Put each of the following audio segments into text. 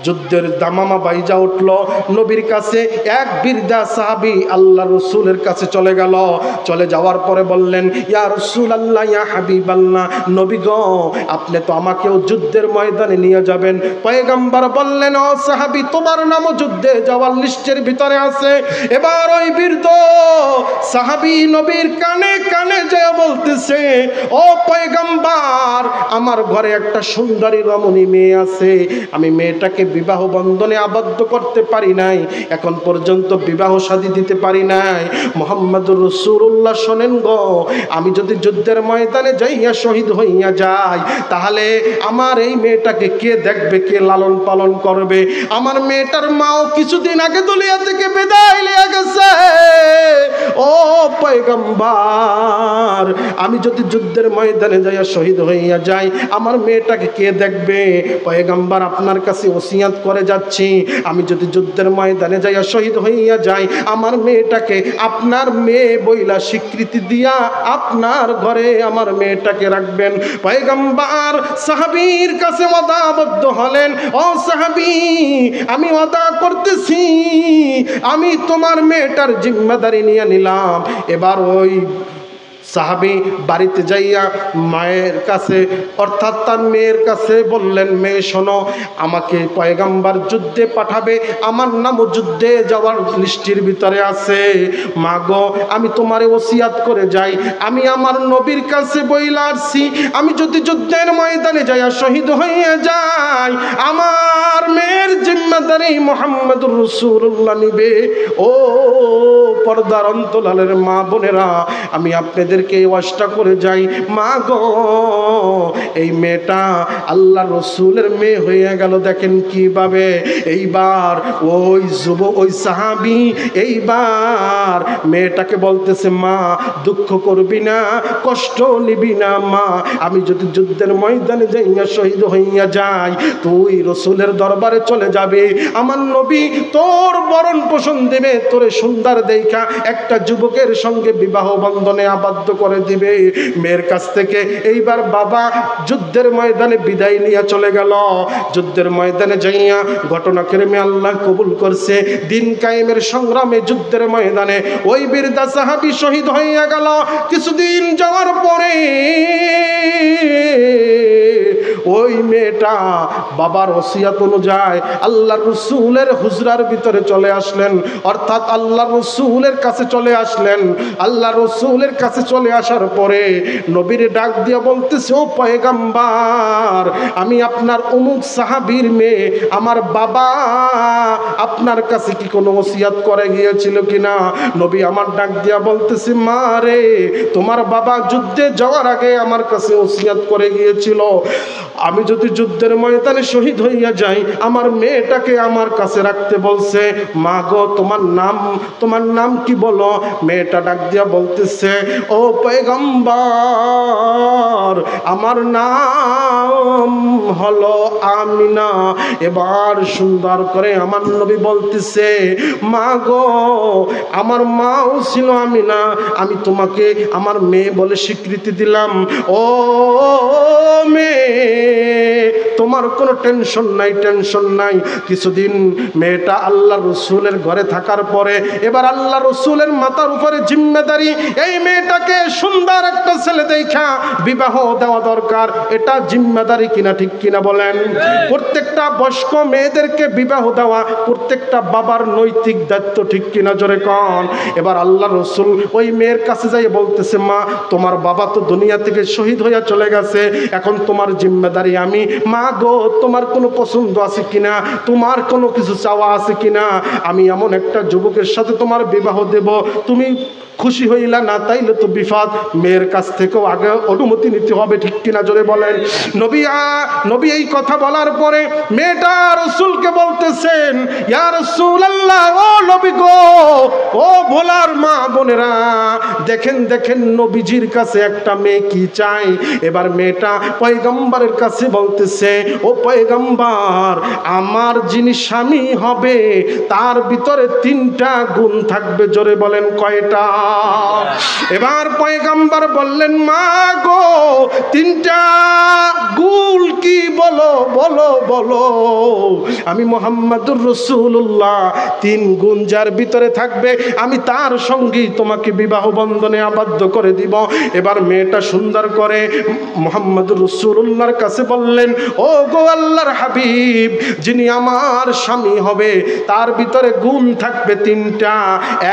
যুদ্ধের দামামা বাইজা উঠল নবীর কাছে। এক বৃদ্ধা সাহাবী আল্লাহ রসুলের কাছে চলে গেল। চলে যাওয়ার পরে বললেন, ইয়া রাসূলুল্লাহ, ইয়া হাবিবাল্লাহ, নবী গো, আপনি তো আমাকেও যুদ্ধের ময়দানে নিয়ে যাবেন। পয়গম্বর বললেন, ও সাহাবী, তোমার নামও যুদ্ধে যাওয়ার লিস্টের ভিতরে আছে। এবার ওই বৃদ্ধ সাহাবী নবীর কানে কানে যেয়ে বলতেছে, ও পয়গম্বর, আমার ঘরে একটা সুন্দরী রমণী মেয়ে আছে, আমি মেয়েটাকে বিবাহ বন্ধনে আবদ্ধ করতে পারি নাই, এখন পর্যন্ত বিবাহ শাদী দিতে পারি নাই। মুহাম্মদুর রাসূলুল্লাহ, শোনেন গো, আমি যদি যুদ্ধের ময়দানে যাইয়া শহীদ হইয়া যাই, তাহলে আমার এই মেয়েটাকে কে দেখবে, কে লালন পালন করবে? আমার মেয়েটার মাও কিছুদিন আগে দুনিয়া থেকে বিদায় নিয়ে গেছে। ও পয়গম্বর, আমি যদি যুদ্ধের ময়দানে যাইয়া শহীদ হইয়া যাই, আমার মেয়েটাকে কে দেখবে? পয়গম্বর, আপনার কাছে ওসিয়ত করে যাচ্ছি, আমি যদি যুদ্ধের ময়দানে যাইয়া শহীদ হইয়া যাই, আমার মেয়েটাকে আপনার মেয়ে বইলা স্বীকৃতি দিয়া আপনার ঘরে আমার মেয়েটাকে রাখবেন। পয়গম্বর সাহাবীর কাছে ওয়াদাবদ্ধ হলেন, ও সাহাবী, আমি ওয়াদা করতেছি, আমি তোমার মেয়েটার জিম্মাদারি নিয়ে নিলাম। এবার ওই সাহাবী বাড়িতে যাইয়া মায়ের কাছে, অর্থাৎ তার মেয়ের কাছে বললেন, মেয়ে শোনো, আমাকে পয়গম্বর যুদ্ধে পাঠাবে, আমার নামও যুদ্ধে যাওয়ার লিস্টির ভিতরে আছে। মা গো, আমি তোমারে ওসিয়াত করে যাই, আমি আমার নবীর কাছে বইলা আসছি, আমি যদি যুদ্ধের ময়দানে যাইয়া শহীদ হইয়া যাই, আমার মেয়ের জিম্মাদারি মুহাম্মদুর রাসূলুল্লাহ নিবে। ও পর্দার অন্তরালের মা বোনেরা, আমি আপনাদের ওয়াজটা করে যাই, মা গো, এই মেয়েটা আল্লাহ রসুলের মেয়ে হয়ে গেল। দেখেন কিভাবে এইবার ওই সাহাবী এইবার মেয়েটাকে বলতেছে, মা দুঃখ করবি না, কষ্ট নিবি না মা, আমি যদি যুদ্ধের ময়দানে যাইয়া শহীদ হইয়া যাই, তুই রসুলের দরবারে চলে যাবে, আমার নবী তোর বরণ পোষণ দেবে, তোরে সুন্দর দেখা একটা যুবকের সঙ্গে বিবাহ বন্ধনে আবদ্ধ করে দিবে। মেয়ের কাছ থেকে এইবার বাবা যুদ্ধের ময়দানে বিদায় নিয়ে চলে গেল। যুদ্ধের ময়দানে যাইয়া ঘটনাক্রমে আল্লাহ কবুল করছে, দিন কায়েমের সংগ্রামে যুদ্ধের ময়দানে ওই বীরদা সাহাবী শহীদ হইয়া গেল। কিছুদিন যাওয়ার পরে ওই মেয়েটা বাবার ওসিয়ত অনুযায়ী আল্লাহ রসুলের হুজরার ভিতরে চলে আসলেন, অর্থাৎ আল্লাহ রসুলের কাছে চলে আসলেন। আল্লাহ রসুলের কাছে চলে আসার পরে নবীর ডাক দিয়ে বলতেছে, ও পয়গম্বর, আমি আপনার অমুক সাহাবীর মেয়ে, আমার বাবা আপনার কাছে কি কোনো ওসিয়ত করে গিয়েছিল কিনা? নবী আমার ডাক দিয়া বলতেছে, মা রে, তোমার বাবা যুদ্ধে যাওয়ার আগে আমার কাছে ওসিয়ত করে গিয়েছিল, আমি যদি যুদ্ধের ময়দানে শহীদ হইয়া যাই, আমার মেয়েটাকে আমার কাছে রাখতে বলছে। মা গো, তোমার নাম কি বলো? মেয়েটা ডাক দিয়া বলতেছে, ও পয়গম্বর, আমার নাম হলো আমিনা। এবার সুন্দর করে আমার নবী বলতেছে, মা গো, আমার মাও ছিল আমিনা, আমি তোমাকে আমার মেয়ে বলে স্বীকৃতি দিলাম। ও মেয়ে, তোমার কোনো টেনশন নাই। কিছুদিন মেয়েটা আল্লাহ রসুলের ঘরে থাকার পরে এবার আল্লাহ রসুলের মাথার উপরে জিম্মেদারি, এই মেয়েটাকে সুন্দর একটা ছেলে দেখা বিবাহ দেওয়া দরকার। এটা জিম্মেদারি কিনা, ঠিক কিনা বলেন? প্রত্যেকটা বয়স্ক মেয়েদেরকে বিবাহ দেওয়া প্রত্যেকটা বাবার নৈতিক দায়িত্ব, ঠিক কিনা জোরে কন। এবার আল্লাহ রসুল ওই মেয়ের কাছে যাই বলতেছে, মা, তোমার বাবা তো দুনিয়া থেকে শহীদ হইয়া চলে গেছে, এখন তোমার জিম্মেদারি আমি। মা গো, তোমার কোনো পছন্দ আছে কিনা, তোমার কোনো কিছু চাওয়া আছে কিনা? আমি এমন একটা যুবকের সাথে তোমার বিবাহ দেব, তুমি খুশি হইলা না, তাইলে তো বিপদ। মেয়ের কাছ থেকেও আগে অনুমতি নিতে হবে, ঠিক কিনা জোরে বলেন। নবী এই কথা বলার পরে মেয়েটা রসুলকে বলতেছেন, ইয়া রাসূলুল্লাহ, ও নবী গো, ও ভোলার মা বোনেরা, দেখেন নবীজির কাছে একটা মেয়ে কি চাই। এবার মেয়েটা পয়গম্বরের কাছে বলতেছে, ও পয়গম্বর, আমার যিনি স্বামী হবে তার ভিতরে 3টা গুণ থাকবে। জোরে বলেন কয়টা? এবার পয়গম্বর বললেন, মা গো 3টা গুণ কি? বলো বলো বলো। আমি মুহাম্মাদুর রাসূলুল্লাহ 3 গুণ যার ভিতরে থাকবে আমি তার সঙ্গেই তোমাকে বিবাহ বন্ধনে আবদ্ধ করে দিব। এবার মেয়েটা সুন্দর করে মুহাম্মাদুর রাসূলুল্লাহর কাছে বললেন, ও গো আল্লাহর হাবিব, যিনি আমার স্বামী হবে তার ভিতরে গুণ থাকবে 3টা।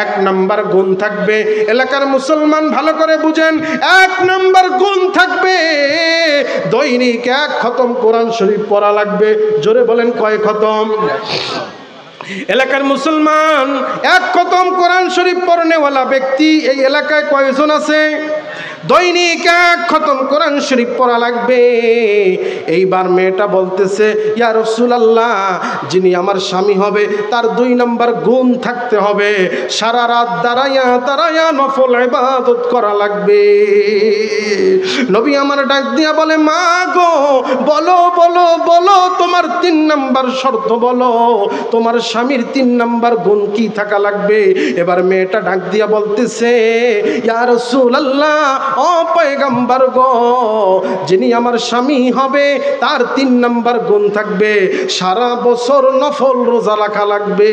1 নাম্বার গুণ থাকবে, এলাকার মুসলমান ভালো করে বুঝেন, 1 নাম্বার গুণ থাকবে দৈনিক 1 খতম কোরআন শরীফ পড়া লাগবে। জোরে বলেন কয় খতম? এলাকার মুসলমান 1 খতম কোরআন শরীফ পড়নেওয়ালা ব্যক্তি এই এলাকায় কয়জন আছে? দৈনিক 1 খতম কোরআন শরীফ পড়া লাগবে। এইবার মেয়েটা বলতেছে, ইয়া রাসূলুল্লাহ, যিনি আমার স্বামী হবে তার 2 নাম্বার গুণ থাকতে হবে, সারা রাত দাঁড়াইয়া দাঁড়াইয়া নফল ইবাদত করা লাগবে। নবী আমার ডাক দিয়া বলে, মা গো বলো বলো বলো, তোমার 3 নাম্বার শর্ত বলো, তোমার স্বামীর 3 নাম্বার গুণ কি থাকা লাগবে? এবার মেয়েটা ডাক দিয়া বলতেছে, ইয়া রাসূলুল্লাহ, ও পয়গম্বর গো, যিনি আমার স্বামী হবে তার 3 নাম্বার গুণ থাকবে, সারা বছর নফল রোজা রাখা লাগবে।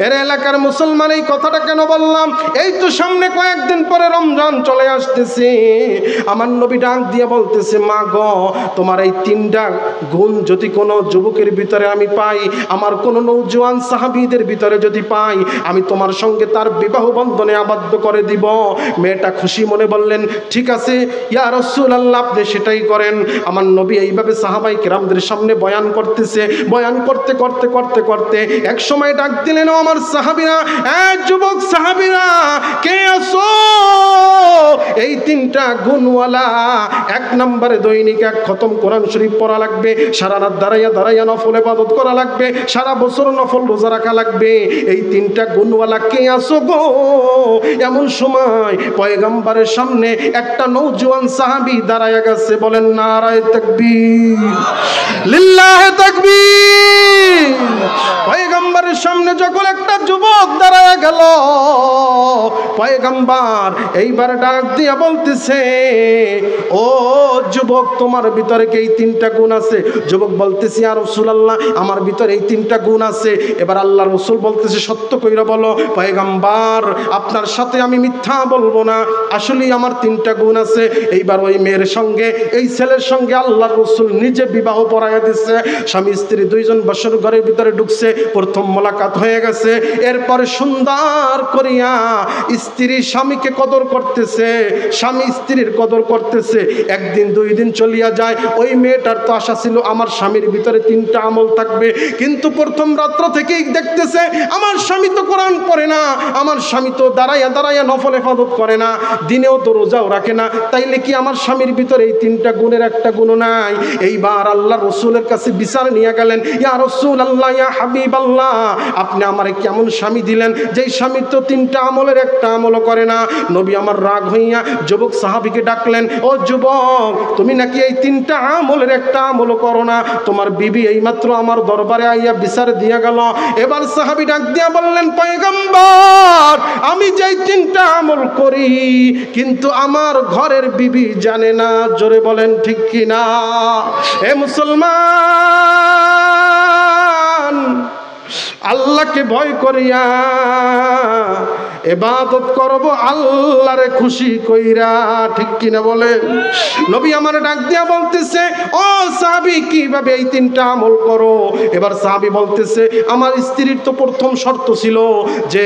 এর এলাকার মুসলমান এই কথাটা কেন বললাম? এই তো সামনে কয়েকদিন পরে রমজান চলে আসতেছে। আমার নবী ডাক দিয়ে বলতেছে, মা গো, তোমার এই 3টা গুণ যদি কোনো যুবকের ভিতরে আমি পাই, আমার কোনো নওজোয়ান সাহাবীদের ভিতরে যদি পাই, আমি তোমার সঙ্গে তার বিবাহ বন্ধনে আবদ্ধ করে দিব। মেয়েটা খুশি মনে বললেন, ঠিক আছে ইয়া রাসূলুল্লাহ, আপনি সেটাই করেন। আমার নবী এইভাবে সাহাবায়ে কেরামদের সামনে বয়ান করতেছে। বয়ান করতে করতে করতে করতে এক সময় ডাক দিলেন, ও আমার সাহাবীরা, যুবক সাহাবীরা, কে আছো? এই 3টা গুণওয়ালা। 1 নম্বরে দৈনিক 1 খতম কোরআন শরীফ পড়া লাগবে, সারা রাত দাঁড়াইয়া দাঁড়াইয়া নফল ইবাদত করা লাগবে, সারা বছর নফল রোজা রাখা লাগবে। এই 3টা গুণওয়ালা কে আছো গো? এমন সময় পয়গম্বরের সামনে একটা নওজোয়ান সাহাবী দাঁড়ায়া গেছে। বলেন নারায়ে তাকবীর, লিল্লাহে তাকবীর। পয়গম্বরের সামনে যখন একটা যুবক দাঁড়ায়া গেল, পয়গম্বর এইবার ডাক দিয়া বলতেছে, ও যুবক, তোমার ভিতরে কি এই 3টা গুণ আছে? যুবক বলতেছে, ইয়া রাসূলুল্লাহ, আমার ভিতরে এই 3টা গুণ আছে। এবার আল্লাহর রাসূল বলতেছে, সত্য কইরা বলো। পয়গম্বর, আপনার সাথে আমি মিথ্যা বলবো না, আসলেই আমার 3টা গুণ আছে। এইবার ওই মেয়ের সঙ্গে এই ছেলের সঙ্গে আল্লাহর রাসূল নিজে বিবাহ পড়াইয়া দিচ্ছে। স্বামী স্ত্রী 2 জন বছর ঘরের ভিতরে ঢুকছে, প্রথম মোলাকাত হয়ে গেছে। এরপরে সুন্দর করিয়া স্ত্রী স্বামীকে কদর করতেছে, স্বামী স্ত্রীর কদর করতেছে। 1 দিন 2 দিন চলিয়া যায়। ওই মেয়েটার তো আশা ছিল আমার স্বামীর ভিতরে 3টা আমল থাকবে, কিন্তু প্রথম রাত্র থেকেই দেখতেছে আমার স্বামী তো কোরআন পড়ে না, আমার স্বামী তো দাঁড়াইয়া দাঁড়াইয়া নফল ইবাদত করে না, দিনেও তো রোজাও রাখে না, তাইলে কি আমার স্বামীর ভিতরে এই 3টা গুণের একটা গুণ নাই? এইবার আল্লাহ রসুলের কাছে বিচার নিয়ে গেলেন, ইয়া রাসূলুল্লাহ, ইয়া হাবিবাল্লাহ, আপনি আমারে কেমন স্বামী দিলেন যেই স্বামী তো 3টা আমলের একটা আমলও করে না? নবী আমার রাগ হইয়া যুবক সাহাবীকে ডাকলেন, ও যুবক, তুমি নাকি এই 3টা আমলের একটা আমলও করো না? তোমার বিবি এইমাত্র আমার দরবারে আইয়া বিচার দিয়ে গেল। এবার সাহাবী ডাক দিয়া বললেন, পয়গম্বর, আমি যেই 3টা আমল করি কিন্তু আমার ঘরের বিবি জানে না। জোরে বলেন ঠিক কিনা? এ মুসলমান, আল্লাহকে ভয় করিয়া ইবাদত করব, আল্লাহরে খুশি কইরা, ঠিক কিনা বলে? নবী আমার ডাক দিয়া বলতেছে, ও সাহাবী, কিভাবে এই 3টা আমল করো? এবার সাহাবী বলতেছে, আমার স্ত্রীর তো প্রথম শর্ত ছিল যে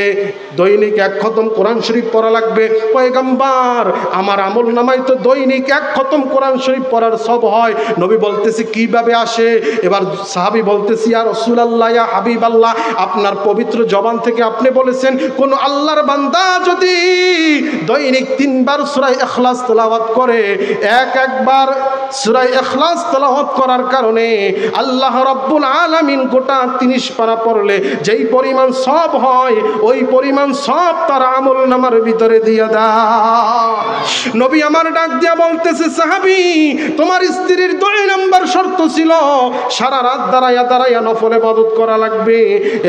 দৈনিক 1 খতম কোরআন শরীফ পড়া লাগবে। পয়গম্বর, আমার আমল নামায় তো দৈনিক 1 খতম কোরআন শরীফ পড়ার সব হয়। নবী বলতেছে, কিভাবে আসে? এবার সাহাবী বলতেছে, ইয়া রাসূলুল্লাহ, ইয়া হাবিবাল্লাহ, আপনার পবিত্র জবান থেকে আপনি বলেছেন কোন আল্লাহর বান্দা যদি দৈনিক 3 বার সূরা ইখলাস তেলাওয়াত করে, একবার সূরা ইখলাস তেলাওয়াত করার কারণে আল্লাহ রাব্বুল আলামিন গোটা 30 পারা পড়লে যেই পরিমাণ সওয়াব হয়, ওই পরিমাণ সওয়াব তার আমলনামার ভিতরে দিয়ে দাও। নবী আমার ডাক দিয়া বলতেছে, সাহাবী, তোমার স্ত্রীর 2 নম্বর শর্ত ছিল সারা রাত দাঁড়ায়া দাঁড়ায়া নফল ইবাদত করা লাগবে।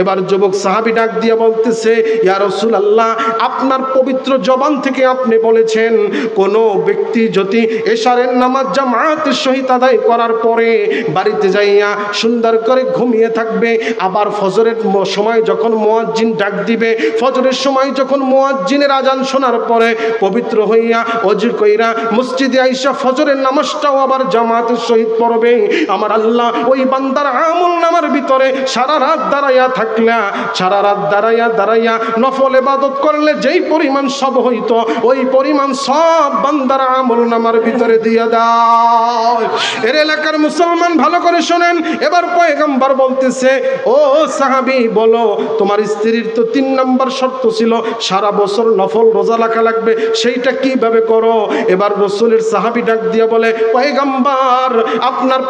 এবার যুবক সাহাবী ডাক দিয়া বলতেছে, ইয়া রাসূলুল্লাহ, আপনার পবিত্র জবান থেকে আপনি বলেছেন কোন ব্যক্তি যদি এশারের নামাজ জামাতের সহিত আদায় করার পরে বাড়িতে যাইয়া সুন্দর করে ঘুমিয়ে থাকবে, আবার ফজরের সময় যখন মুয়াজ্জিন ডাক দিবে, ফজরের সময় যখন মুয়াজ্জিনের আজান শোনার পরে পবিত্র হইয়া ওযু কইরা মসজিদে আইসা ফজরের নামাজটাও আবার জামাতের সহিত পড়বে, আমার আল্লাহ ওই বান্দার আমলনামার ভিতরে সারা রাত দাঁড়াইয়া থাকলে, সারা রাত দাঁড়াইয়া দাঁড়াইয়া নফল ইবাদত করলে যেই পরিমাণ সব হইতো, ওই পরিমাণ সব বান্দার আমলনামার ভিতরে দিয়ে দাও। এর এলাকার মুসলমান ভালো করে শোনেন। এবার পয়গম্বর বলতেছে, ও সাহাবী, বলো তোমার স্ত্রীর তো 3 নম্বর শর্ত ছিল সারা বছর নফল রোজা রাখা লাগবে, সেইটা কিভাবে করো? এবার রাসূলের সাহাবী ডাক দিয়া বলে, পয়গম্বর, আপনার